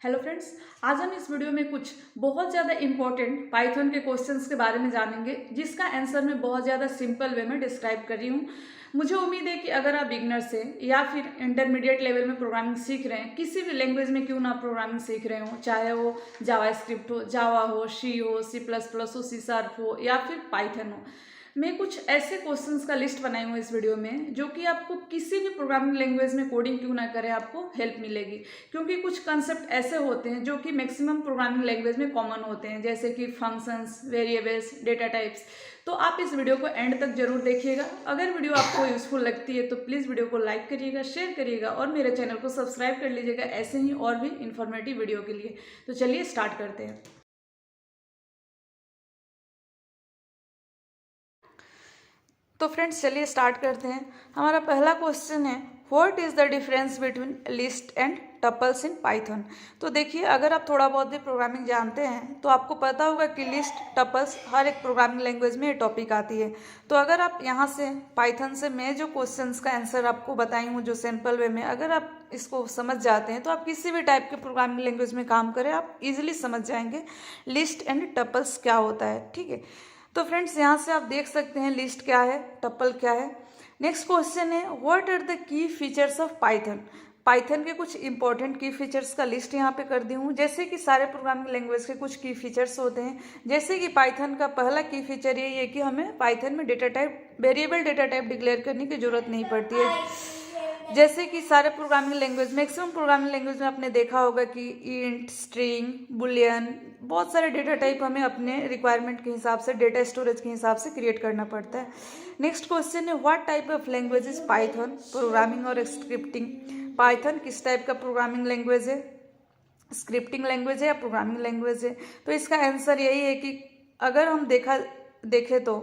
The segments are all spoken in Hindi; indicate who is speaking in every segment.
Speaker 1: हेलो फ्रेंड्स, आज हम इस वीडियो में कुछ बहुत ज़्यादा इम्पोर्टेंट पाइथन के क्वेश्चंस के बारे में जानेंगे, जिसका आंसर मैं बहुत ज़्यादा सिंपल वे में डिस्क्राइब कर रही हूँ। मुझे उम्मीद है कि अगर आप बिगनर से या फिर इंटरमीडिएट लेवल में प्रोग्रामिंग सीख रहे हैं, किसी भी लैंग्वेज में क्यों ना प्रोग्रामिंग सीख रहे हो, चाहे वो जावा स्क्रिप्ट हो, जावा हो, सी प्लस प्लस हो, सी शार्प हो या फिर पाइथन हो, मैं कुछ ऐसे क्वेश्चंस का लिस्ट बनाई हूँ इस वीडियो में, जो कि आपको किसी भी प्रोग्रामिंग लैंग्वेज में कोडिंग क्यों ना करें आपको हेल्प मिलेगी। क्योंकि कुछ कंसेप्ट ऐसे होते हैं जो कि मैक्सिमम प्रोग्रामिंग लैंग्वेज में कॉमन होते हैं, जैसे कि फंक्शंस, वेरिएबल्स, डेटा टाइप्स। तो आप इस वीडियो को एंड तक जरूर देखिएगा। अगर वीडियो आपको यूजफुल लगती है तो प्लीज़ वीडियो को लाइक करिएगा, शेयर करिएगा और मेरे चैनल को सब्सक्राइब कर लीजिएगा ऐसे ही और भी इन्फॉर्मेटिव वीडियो के लिए। तो चलिए स्टार्ट करते हैं। तो फ्रेंड्स चलिए स्टार्ट करते हैं। हमारा पहला क्वेश्चन है, what is the difference between list and tuples in Python. तो देखिए, अगर आप थोड़ा बहुत भी प्रोग्रामिंग जानते हैं तो आपको पता होगा कि लिस्ट, टपल्स हर एक प्रोग्रामिंग लैंग्वेज में ये टॉपिक आती है। तो अगर आप यहाँ से पाइथन से मैं जो क्वेश्चंस का आंसर आपको बताई हूँ जो सिंपल वे में, अगर आप इसको समझ जाते हैं तो आप किसी भी टाइप के प्रोग्रामिंग लैंग्वेज में काम करें, आप इजिली समझ जाएंगे लिस्ट एंड टपल्स क्या होता है। ठीक है, तो फ्रेंड्स यहाँ से आप देख सकते हैं लिस्ट क्या है, टपल क्या है। नेक्स्ट क्वेश्चन है, what are the key features of Python. Python के कुछ इंपॉर्टेंट की फीचर्स का लिस्ट यहाँ पे कर दी हूँ। जैसे कि सारे प्रोग्रामिंग लैंग्वेज के कुछ की फीचर्स होते हैं। जैसे कि पाइथन का पहला की फीचर ये है कि हमें पाइथन में data type, variable data type declare करने की जरूरत नहीं पड़ती है। जैसे कि सारे programming language, maximum programming language में आपने देखा होगा कि इंट, स्ट्रिंग, बुलियन, बहुत सारे डेटा टाइप हमें अपने रिक्वायरमेंट के हिसाब से, डेटा स्टोरेज के हिसाब से क्रिएट करना पड़ता है। नेक्स्ट क्वेश्चन है, what type of language is Python, programming और स्क्रिप्टिंग। पाइथन किस टाइप का प्रोग्रामिंग लैंग्वेज है, स्क्रिप्टिंग लैंग्वेज है या प्रोग्रामिंग लैंग्वेज है। तो इसका आंसर यही है कि अगर हम देखें तो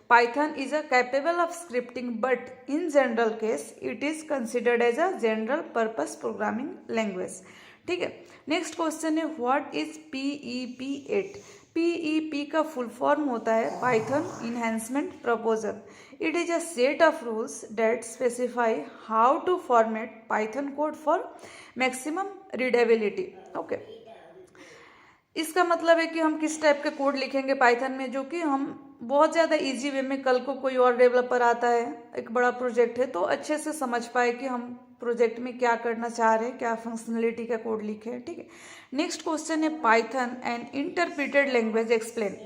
Speaker 1: Python is a capable of scripting but in general case it is considered as a general purpose programming language. ठीक है, नेक्स्ट क्वेश्चन है, व्हाट इज PEP8। PEP का फुल फॉर्म होता है Python enhancement proposal. It is a set of rules that specify how to format Python code for maximum readability. Okay, इसका मतलब है कि हम किस टाइप का कोड लिखेंगे पाइथन में, जो कि हम बहुत ज़्यादा इजी वे में, कल को कोई और डेवलपर आता है, एक बड़ा प्रोजेक्ट है, तो अच्छे से समझ पाए कि हम प्रोजेक्ट में क्या करना चाह रहे हैं, क्या फंक्शनलिटी का कोड लिखे हैं। ठीक है, नेक्स्ट क्वेश्चन है, Python and interpreted language explain.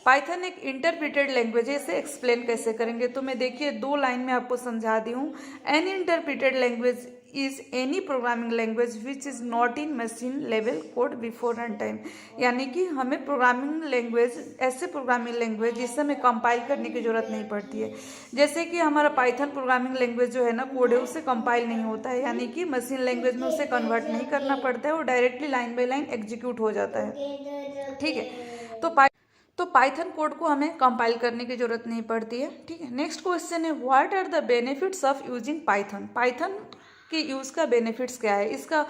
Speaker 1: Python एक इंटरप्रिटेड लैंग्वेज है, इसे एक्सप्लेन कैसे करेंगे। तो मैं देखिए 2 लाइन में आपको समझा दी हूँ। An interpreted language is any programming language which is not in machine level code before run time. यानी कि हमें प्रोग्रामिंग लैंग्वेज, ऐसे प्रोग्रामिंग लैंग्वेज जिससे हमें कंपाइल करने की जरूरत नहीं पड़ती है। जैसे कि हमारा पाइथन प्रोग्रामिंग लैंग्वेज जो है ना, कोड है, उससे कंपाइल नहीं होता है, यानी कि मशीन लैंग्वेज में उसे कन्वर्ट नहीं करना पड़ता है, वो directly line by line execute हो जाता है। ठीक है, तो पाइथन कोड को हमें कंपाइल करने की जरूरत नहीं पड़ती है। ठीक है, नेक्स्ट क्वेश्चन है, what are the benefits of using Python. Python के यूज़ का बेनिफिट्स क्या है, इसका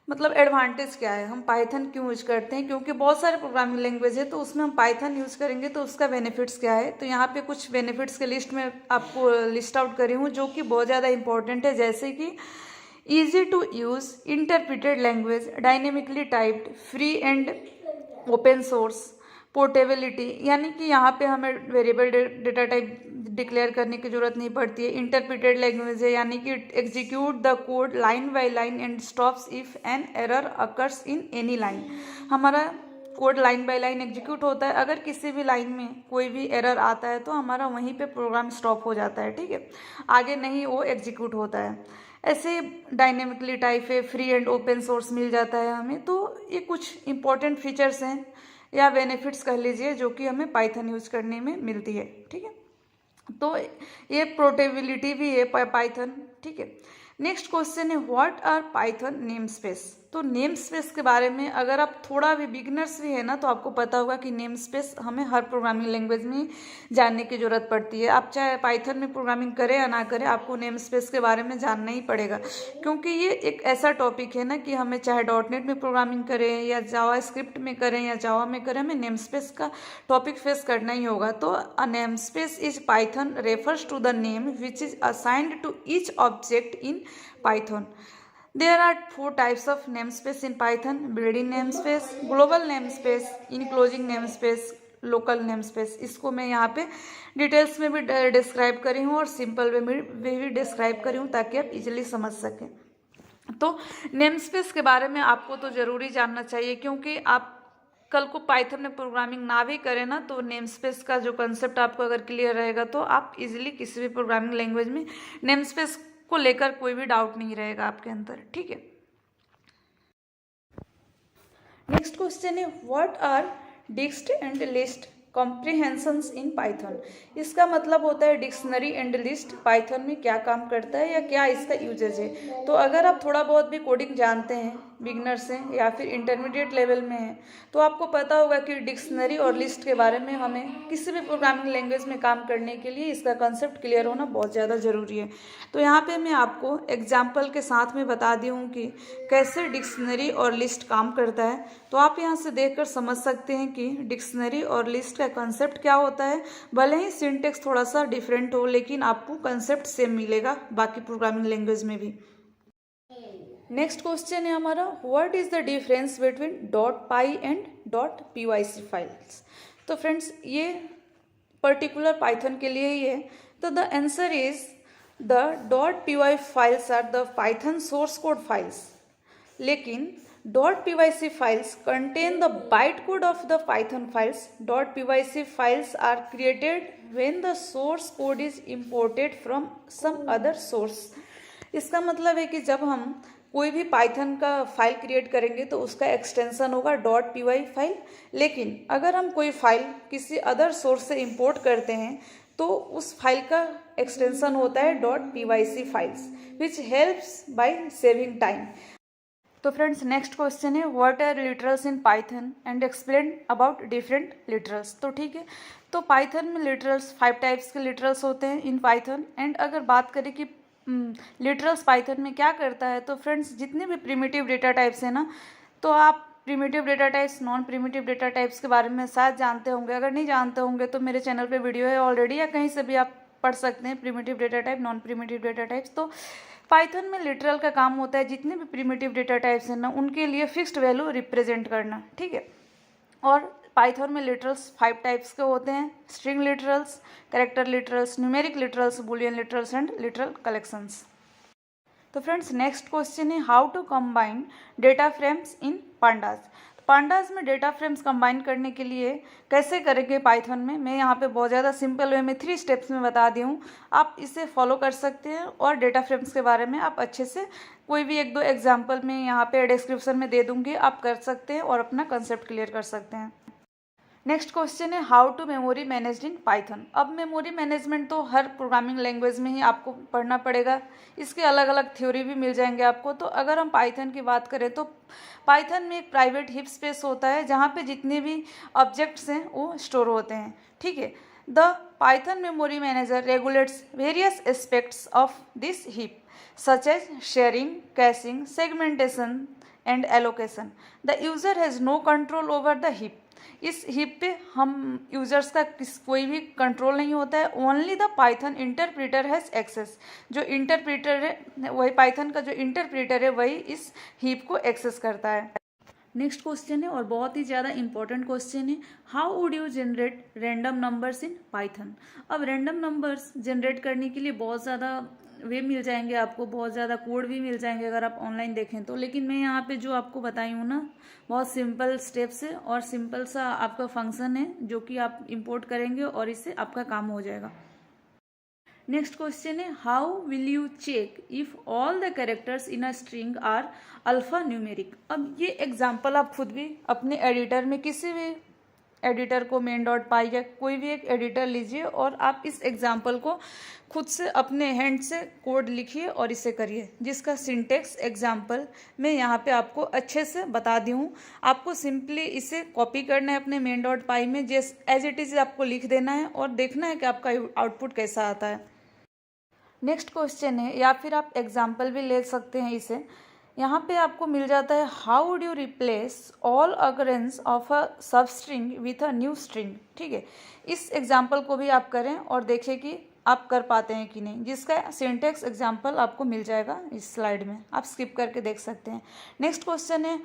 Speaker 1: मतलब एडवांटेज क्या है, हम पाइथन क्यों यूज करते हैं। क्योंकि बहुत सारे प्रोग्रामिंग लैंग्वेज है तो उसमें हम पाइथन यूज़ करेंगे, तो उसका बेनिफिट्स क्या है। तो यहाँ पे कुछ बेनिफिट्स के लिस्ट में आपको लिस्ट आउट करी हूँ, जो कि बहुत ज़्यादा इंपॉर्टेंट है। जैसे कि easy to use interpreted language, dynamically typed, free and open source, portability, यानी कि यहाँ पे हमें वेरिएबल डेटा टाइप डिक्लेयर करने की जरूरत नहीं पड़ती है। इंटरप्रिटेड लैंग्वेज है, यानी कि execute the code line by line and stops if an error occurs in any line. हमारा code line by line execute होता है, अगर किसी भी लाइन में कोई भी एरर आता है तो हमारा वहीं पे प्रोग्राम स्टॉप हो जाता है। ठीक है, आगे नहीं वो एग्जीक्यूट होता है। ऐसे डायनेमिकली टाइप है, फ्री एंड ओपन सोर्स मिल जाता है हमें। तो ये कुछ इंपॉर्टेंट फीचर्स हैं या बेनिफिट्स कह लीजिए, जो कि हमें पाइथन यूज करने में मिलती है। ठीक है, तो ये पोर्टेबिलिटी भी है पाइथन। ठीक है, नेक्स्ट क्वेश्चन है, what are Python name space. तो नेम स्पेस के बारे में अगर आप थोड़ा भी बिगनर्स भी है ना, तो आपको पता होगा कि नेम स्पेस हमें हर प्रोग्रामिंग लैंग्वेज में जानने की जरूरत पड़ती है। आप चाहे पाइथन में प्रोग्रामिंग करें या ना करें, आपको नेम स्पेस के बारे में जानना ही पड़ेगा। क्योंकि ये एक ऐसा टॉपिक है ना कि हमें चाहे डॉटनेट में प्रोग्रामिंग करें या जावा स्क्रिप्ट में करें या जावा में करें, हमें नेम स्पेस का टॉपिक फेस करना ही होगा। तो a name space is Python refers to the name which is assigned to each object in Python. There are 4 types of namespace in Python: built-in namespace, global namespace, enclosing namespace, local namespace. इसको मैं यहाँ पे डिटेल्स में भी डिस्क्राइब करी हूँ और सिंपल वे में भी डिस्क्राइब करी हूँ ताकि आप इजीली समझ सकें। तो नेमस्पेस के बारे में आपको तो ज़रूरी जानना चाहिए, क्योंकि आप कल को पाइथन में प्रोग्रामिंग ना भी करें ना, तो नेमस्पेस का जो कंसेप्ट आपको अगर क्लियर रहेगा तो आप इजीली किसी भी प्रोग्रामिंग लैंग्वेज में नेमस्पेस को लेकर कोई भी डाउट नहीं रहेगा आपके अंदर। ठीक है, नेक्स्ट क्वेश्चन है what are dicts and list comprehensions in Python. इसका मतलब होता है डिक्शनरी एंड लिस्ट पाइथन में क्या काम करता है या क्या इसका यूजेज है। तो अगर आप थोड़ा बहुत भी कोडिंग जानते हैं, बिगनर से या फिर इंटरमीडिएट लेवल में हैं, तो आपको पता होगा कि डिक्शनरी और लिस्ट के बारे में हमें किसी भी प्रोग्रामिंग लैंग्वेज में काम करने के लिए इसका कंसेप्ट क्लियर होना बहुत ज़्यादा ज़रूरी है। तो यहाँ पे मैं आपको एग्जाम्पल के साथ में बता दी हूँ कि कैसे डिक्शनरी और लिस्ट काम करता है। तो आप यहाँ से देखकर समझ सकते हैं कि डिक्शनरी और लिस्ट का कंसेप्ट क्या होता है। भले ही सिंटेक्स थोड़ा सा डिफरेंट हो, लेकिन आपको कंसेप्ट सेम मिलेगा बाकी प्रोग्रामिंग लैंग्वेज में भी। नेक्स्ट क्वेश्चन है हमारा what is the difference between .py and .pyc files. तो फ्रेंड्स ये पर्टिकुलर पाइथन के लिए ही है। तो the answer is the .py files are the Python source code files, लेकिन .pyc files contain the bytecode of the Python files. .pyc files are created when the source code is imported from some other source. इसका मतलब है कि जब हम कोई भी पाइथन का फाइल क्रिएट करेंगे तो उसका एक्सटेंशन होगा .py फाइल, लेकिन अगर हम कोई फाइल किसी अदर सोर्स से इंपोर्ट करते हैं तो उस फाइल का एक्सटेंशन होता है .pyc files, which helps by saving time. तो फ्रेंड्स नेक्स्ट क्वेश्चन है what are literals in Python and explain about different literals. तो ठीक है, तो पाइथन में लिटरल्स 5 टाइप्स के लिटरल्स होते हैं इन पाइथन। एंड अगर बात करें कि लिटरल्स पाइथन में क्या करता है, तो फ्रेंड्स जितने भी प्रिमिटिव डेटा टाइप्स हैं ना, तो आप primitive data types, non primitive data types के बारे में शायद जानते होंगे। अगर नहीं जानते होंगे तो मेरे चैनल पे वीडियो है ऑलरेडी, या कहीं से भी आप पढ़ सकते हैं primitive data type, non primitive data types. तो पाइथन में लिटरल का काम होता है जितने भी प्रिमिटिव डेटा टाइप्स हैं ना उनके लिए फिक्स्ड वैल्यू रिप्रेजेंट करना। ठीक है, और पाइथन में लिटरल्स 5 टाइप्स के होते हैं: string literals, character literals, numeric literals, boolean literals and literal collections. तो फ्रेंड्स नेक्स्ट क्वेश्चन है how to combine data frames in pandas. Pandas में डेटा फ्रेम्स कंबाइन करने के लिए कैसे करेंगे पाइथन में, मैं यहाँ पे बहुत ज़्यादा सिंपल वे में 3 स्टेप्स में बता दी हूँ। आप इसे फॉलो कर सकते हैं और डेटा फ्रेम्स के बारे में आप अच्छे से कोई भी 1-2 एग्जाम्पल में यहाँ पे डिस्क्रिप्शन में दे दूँगी, आप कर सकते हैं और अपना कंसेप्ट क्लियर कर सकते हैं। नेक्स्ट क्वेश्चन है how to memory managed in Python. अब मेमोरी मैनेजमेंट तो हर प्रोग्रामिंग लैंग्वेज में ही आपको पढ़ना पड़ेगा, इसके अलग अलग थ्योरी भी मिल जाएंगे आपको। तो अगर हम पाइथन की बात करें तो पाइथन में एक प्राइवेट हीप स्पेस होता है जहाँ पे जितने भी ऑब्जेक्ट्स हैं वो स्टोर होते हैं। ठीक है, the Python memory manager regulates various aspects of this heap such as sharing, caching, segmentation and allocation. The user has no control over the heap. इस हीप पे हम यूजर्स का कोई भी कंट्रोल नहीं होता है, only the Python interpreter has access. जो इंटरप्रीटर है वही पाइथन का जो इंटरप्रीटर है वही इस हीप को एक्सेस करता है। नेक्स्ट क्वेश्चन है और बहुत ही ज़्यादा इंपॉर्टेंट क्वेश्चन है how would you generate random numbers in Python. अब रैंडम नंबर्स जनरेट करने के लिए बहुत ज़्यादा वे मिल जाएंगे आपको, बहुत ज़्यादा कोड भी मिल जाएंगे अगर आप ऑनलाइन देखें तो, लेकिन मैं यहाँ पे जो आपको बताई हूँ ना बहुत सिंपल स्टेप्स है और सिंपल सा आपका फंक्शन है जो कि आप इंपोर्ट करेंगे और इससे आपका काम हो जाएगा। नेक्स्ट क्वेश्चन है how will you check if all the characters in a string are alphanumeric. अब ये एग्जाम्पल आप खुद भी अपने एडिटर में किसी भी एडिटर को main.py या कोई भी एक एडिटर लीजिए और आप इस एग्जाम्पल को खुद से अपने हैंड से कोड लिखिए और इसे करिए, जिसका सिंटेक्स एग्जाम्पल मैं यहाँ पे आपको अच्छे से बता दी हूँ। आपको सिंपली इसे कॉपी करना है अपने main.py में, एज इट इज़ आपको लिख देना है और देखना है कि आपका आउटपुट कैसा आता है। नेक्स्ट क्वेश्चन है, या फिर आप एग्जाम्पल भी ले सकते हैं इसे, यहाँ पे आपको मिल जाता है how would you replace all occurrence of a सब string with a new string. ठीक है, इस एग्जाम्पल को भी आप करें और देखें कि आप कर पाते हैं कि नहीं, जिसका सिंटेक्स एग्जाम्पल आपको मिल जाएगा इस स्लाइड में, आप स्किप करके देख सकते हैं। नेक्स्ट क्वेश्चन है,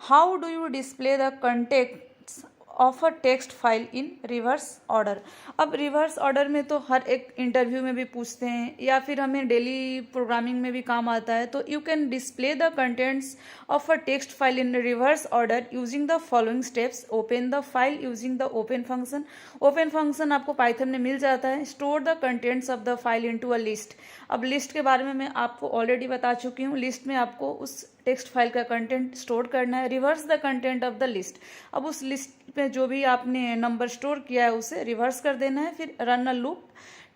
Speaker 1: how do you display the contents of a text file in reverse order. अब रिवर्स ऑर्डर में तो हर एक इंटरव्यू में भी पूछते हैं या फिर हमें डेली प्रोग्रामिंग में भी काम आता है। तो you can display the contents of a text file in reverse order using the following steps. Open the file using the open function. Open function आपको पाइथन में मिल जाता है। Store the contents of the file into a list. अब लिस्ट के बारे में मैं आपको ऑलरेडी बता चुकी हूँ। लिस्ट में आपको उस टेक्स्ट फाइल का कंटेंट स्टोर करना है। Reverse the content of the list. अब उस लिस्ट में जो भी आपने नंबर स्टोर किया है उसे रिवर्स कर देना है। फिर run a loop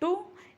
Speaker 1: to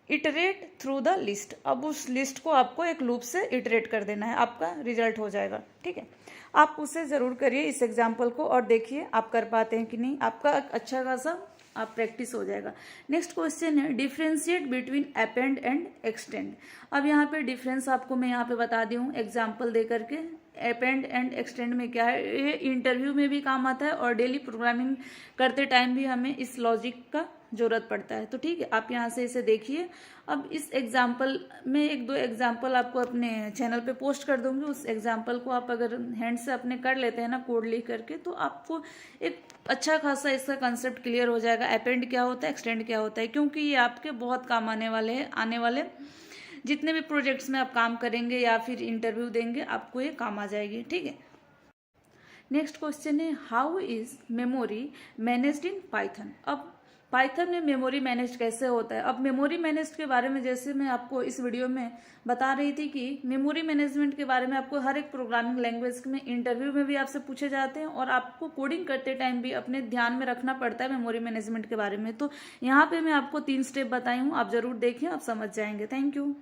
Speaker 1: iterate through the list. अब उस लिस्ट को आपको एक लूप से इटरेट कर देना है, आपका रिजल्ट हो जाएगा। ठीक है, आप उसे ज़रूर करिए इस एग्जाम्पल को और देखिए आप कर पाते हैं कि नहीं। आपका अच्छा खासा आप प्रैक्टिस हो जाएगा। नेक्स्ट क्वेश्चन है, differentiate between append and extend. अब यहाँ पे डिफरेंस आपको मैं यहाँ पे बता दी हूँ एग्जाम्पल दे करके। अपेंड एंड एक्सटेंड में क्या है, ये इंटरव्यू में भी काम आता है और डेली प्रोग्रामिंग करते टाइम भी हमें इस लॉजिक का जरूरत पड़ता है। तो ठीक है, आप यहाँ से इसे देखिए। अब इस एग्जाम्पल में एक दो एग्जाम्पल आपको अपने चैनल पे पोस्ट कर दूंगी। उस एग्जाम्पल को आप अगर हैंड से अपने कर लेते हैं ना कोड लिख करके, तो आपको एक अच्छा खासा इसका कंसेप्ट क्लियर हो जाएगा। अपेंड क्या होता है, एक्सटेंड क्या होता है, क्योंकि ये आपके बहुत काम आने वाले जितने भी प्रोजेक्ट्स में आप काम करेंगे या फिर इंटरव्यू देंगे, आपको ये काम आ जाएगी। ठीक है, नेक्स्ट क्वेश्चन है, how is memory managed in Python. अब पाइथन में मेमोरी मैनेज कैसे होता है। अब मेमोरी मैनेज के बारे में जैसे मैं आपको इस वीडियो में बता रही थी कि मेमोरी मैनेजमेंट के बारे में आपको हर एक प्रोग्रामिंग लैंग्वेज में इंटरव्यू में भी आपसे पूछे जाते हैं और आपको कोडिंग करते टाइम भी अपने ध्यान में रखना पड़ता है मेमोरी मैनेजमेंट के बारे में। तो यहाँ पे मैं आपको 3 स्टेप बताई हूँ, आप जरूर देखें, आप समझ जाएंगे। Thank you.